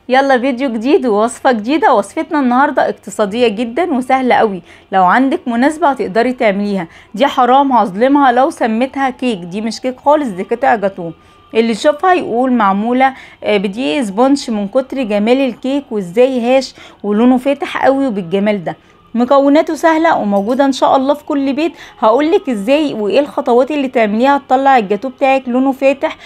يلا فيديو جديد ووصفة جديدة. وصفتنا النهاردة اقتصادية جدا وسهلة قوي. لو عندك مناسبة هتقدري تعمليها. دي حرام هظلمها لو سميتها كيك، دي مش كيك خالص، دي قطع جاتوه. اللي يشوفها يقول معمولة بدقيق سبونش من كتر جمال الكيك وازاي هاش ولونه فاتح قوي وبالجمال ده. مكوناته سهلة وموجودة ان شاء الله في كل بيت. هقولك ازاي وايه الخطوات اللي تعمليها تطلع الجاتوه بتاعك لونه فاتح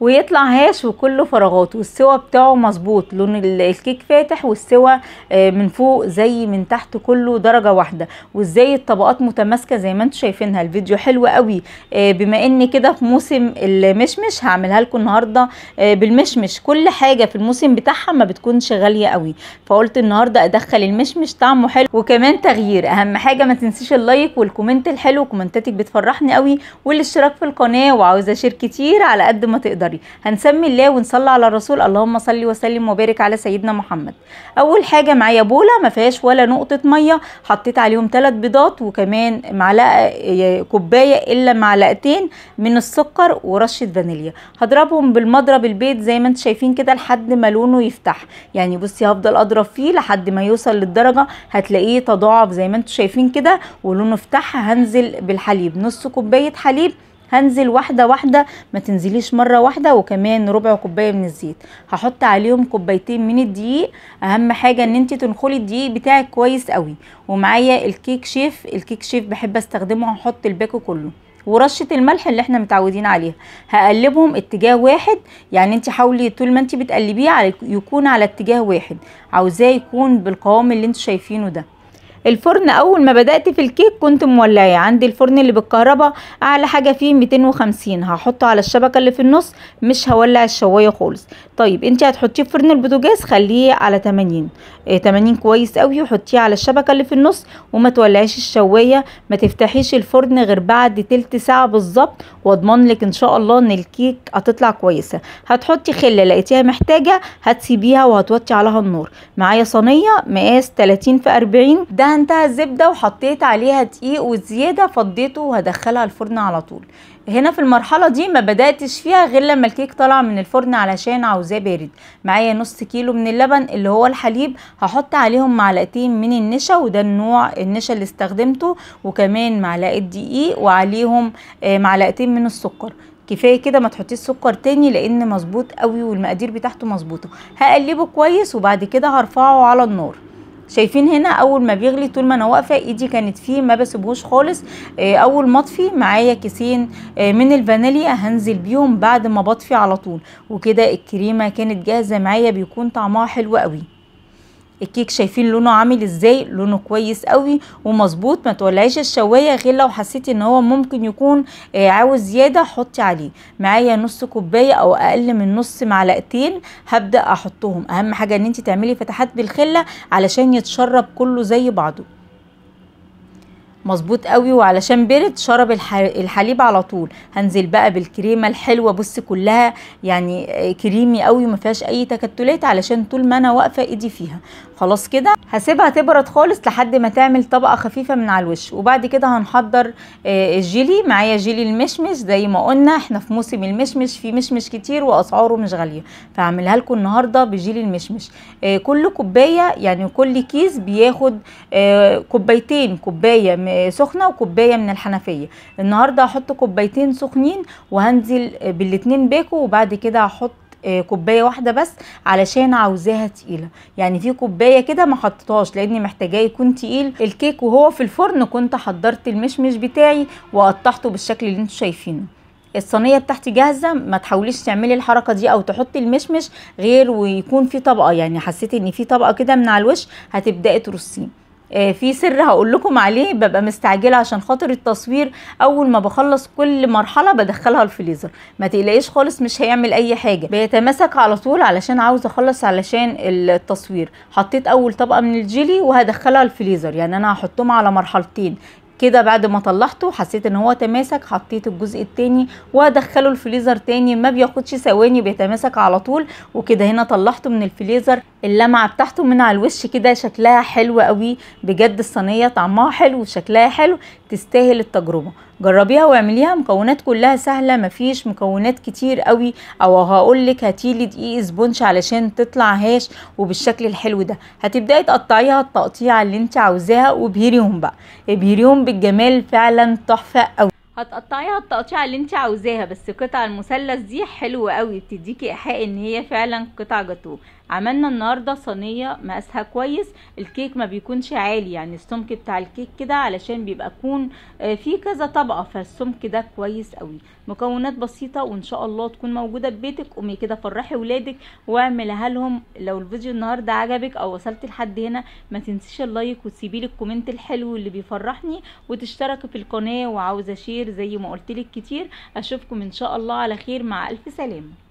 ويطلع هاش وكله فراغات، والسوا بتاعه مظبوط، لون الكيك فاتح والسوا من فوق زي من تحت كله درجة واحدة، وازاي الطبقات متماسكة زي ما انتم شايفينها. الفيديو حلو قوي. بما ان كده في موسم المشمش هعملها لكم النهاردة بالمشمش. كل حاجة في الموسم بتاعها ما بتكونش غالية قوي، فقلت النهاردة ادخل المشمش، طعمه حلو وكمان تغيير. اهم حاجة ما تنسيش اللايك والكومنت الحلو، كومنتاتك بتفرحني قوي، والاشتراك في القناة، وعاوزة شير كتير على قد ما تقدر. هنسمي الله ونصلي على الرسول. اللهم صل وسلم وبارك على سيدنا محمد. اول حاجه معايا بوله ما فيهاش ولا نقطه ميه، حطيت عليهم 3 بيضات وكمان معلقه كوبايه الا معلقتين من السكر ورشه فانيليا. هضربهم بالمضرب البيض زي ما انتم شايفين كده لحد ما لونه يفتح. يعني بصي هفضل اضرب فيه لحد ما يوصل للدرجه هتلاقيه تضاعف زي ما انتم شايفين كده ولونه افتح. هنزل بالحليب، نص كوبايه حليب، هنزل واحده واحده، ما تنزليش مره واحده، وكمان ربع كوبايه من الزيت. هحط عليهم كوبايتين من الدقيق. اهم حاجه ان انت تنخلي الدقيق بتاعك كويس قوي. ومعايا الكيك شيف، الكيك شيف بحب استخدمه، هحط الباكو كله ورشه الملح اللي احنا متعودين عليها. هقلبهم اتجاه واحد، يعني انت حاولي طول ما انت بتقلبيه يكون على اتجاه واحد، عاوزاه يكون بالقوام اللي انتوا شايفينه ده. الفرن اول ما بدأت في الكيك كنت مولعه، عندي الفرن اللي بالكهرباء اعلى حاجه فيه 250، هحطه على الشبكه اللي في النص، مش هولع الشوايه خالص. طيب انت هتحطيه في فرن البوتاجاز خليه على 80 80 كويس قوي، وحطيه على الشبكه اللي في النص وما تولعيش الشوايه. ما تفتحيش الفرن غير بعد تلت ساعه بالظبط، واضمن لك ان شاء الله ان الكيك هتطلع كويسه. هتحطي خله لقيتيها محتاجه هتسيبيها وهتوطي عليها النار. معايا صينيه مقاس 30 في 40، دهنتها الزبده وحطيت عليها دقيق وزياده، فضيته وهدخلها الفرن على طول. هنا في المرحله دي ما بداتش فيها غير لما الكيك طلع من الفرن علشان عاوزاه بارد. معايا نص كيلو من اللبن اللي هو الحليب، هحط عليهم معلقتين من النشا، وده النوع النشا اللي استخدمته، وكمان معلقه دقيق، وعليهم معلقتين من السكر. كفايه كده، ما تحطيش سكر تاني لان مظبوط قوي والمقادير بتاعته مظبوطه. هقلبه كويس وبعد كده هرفعه على النار. شايفين هنا اول ما بيغلي طول ما انا واقفه ايدي كانت فيه ما بسيبهوش خالص. اول ما اطفي معايا كيسين من الفانيليا هنزل بيهم بعد ما بطفي على طول، وكده الكريمه كانت جاهزه معايا، بيكون طعمها حلو قوي. الكيك شايفين لونه عامل ازاي، لونه كويس قوي ومظبوط. ما تولعيش الشوايه غير لو حسيتي ان هو ممكن يكون عاوز زياده حطي عليه. معايا نص كوبايه او اقل من نص معلقتين هبدا احطهم. اهم حاجه ان انت تعملي فتحات بالخله علشان يتشرب كله زي بعضه مظبوط قوي. وعلشان برد شرب الحليب على طول. هنزل بقى بالكريمه الحلوه، بص كلها يعني كريمي قوي ما فيهاش اي تكتلات، علشان طول ما انا واقفه ايدي فيها. خلاص كده هسيبها تبرد خالص لحد ما تعمل طبقه خفيفه من على الوش، وبعد كده هنحضر الجيلي. معايا جيلي المشمش زي ما قلنا احنا في موسم المشمش، في مشمش كتير واسعاره مش غاليه، فهعملها لكم النهارده بجيلي المشمش. كل كوبايه يعني كل كيس بياخد كوبايتين، كوبايه سخنه وكوبايه من الحنفيه. النهارده هحط كوبايتين سخنين وهنزل بالاتنين باكو، وبعد كده هحط كوبايه واحده بس علشان عاوزاها تقيله. يعني في كوبايه كده ما حطيتهاش لاني محتاجاه يكون تقيل. الكيك وهو في الفرن كنت حضرت المشمش بتاعي وقطعته بالشكل اللي انتم شايفينه. الصينيه بتاعتي جاهزه، ما تحاوليش تعملي الحركه دي او تحطي المشمش غير ويكون في طبقه، يعني حسيتي ان في طبقه كده من على الوش هتبداي ترصيه. في سر هقول لكم عليه، ببقى مستعجله عشان خاطر التصوير. اول ما بخلص كل مرحله بدخلها الفريزر، ما تقلقيش خالص مش هيعمل اي حاجه، بيتماسك على طول علشان عاوزه اخلص علشان التصوير. حطيت اول طبقه من الجيلي وهدخلها الفريزر، يعني انا هحطهم على مرحلتين، كده بعد ما طلعته حسيت ان هو تماسك، حطيت الجزء التاني وادخله الفريزر تاني، ما بياخدش ثواني بيتماسك على طول. وكده هنا طلعته من الفريزر، اللمعه بتاعته من على الوش كده شكلها حلو قوي بجد. الصينيه طعمها حلو وشكلها حلو، تستاهل التجربه. جربيها واعمليها. مكونات كلها سهله، مفيش مكونات كتير قوي، او هقولك هاتيلي دقيق سبونج علشان تطلع هاش وبالشكل الحلو ده. هتبداي تقطعيها التقطيعه اللي انت عاوزاها وابهريهم بقى، ابهريهم بالجمال فعلا تحفه قوي. هتقطعيها التقطيعه اللي انت عاوزاها، بس قطع المثلث دي حلوه قوي، بتديكي ايحاء ان هي فعلا قطع جاتوه. عملنا النهارده صينيه مقاسها كويس، الكيك ما بيكونش عالي، يعني السمك بتاع الكيك كده علشان بيبقى يكون فيه كذا طبقه، فالسمك ده كويس قوي. مكونات بسيطه وان شاء الله تكون موجوده في بيتك. قومي كده فرحي ولادك واعملها لهم. لو الفيديو النهارده عجبك او وصلت لحد هنا، ما تنسيش اللايك وتسيبي لي الكومنت الحلو اللي بيفرحني، وتشتركي في القناه. وعاوزه شير زي ما قلت لك كتير. اشوفكم ان شاء الله على خير، مع الف سلامه.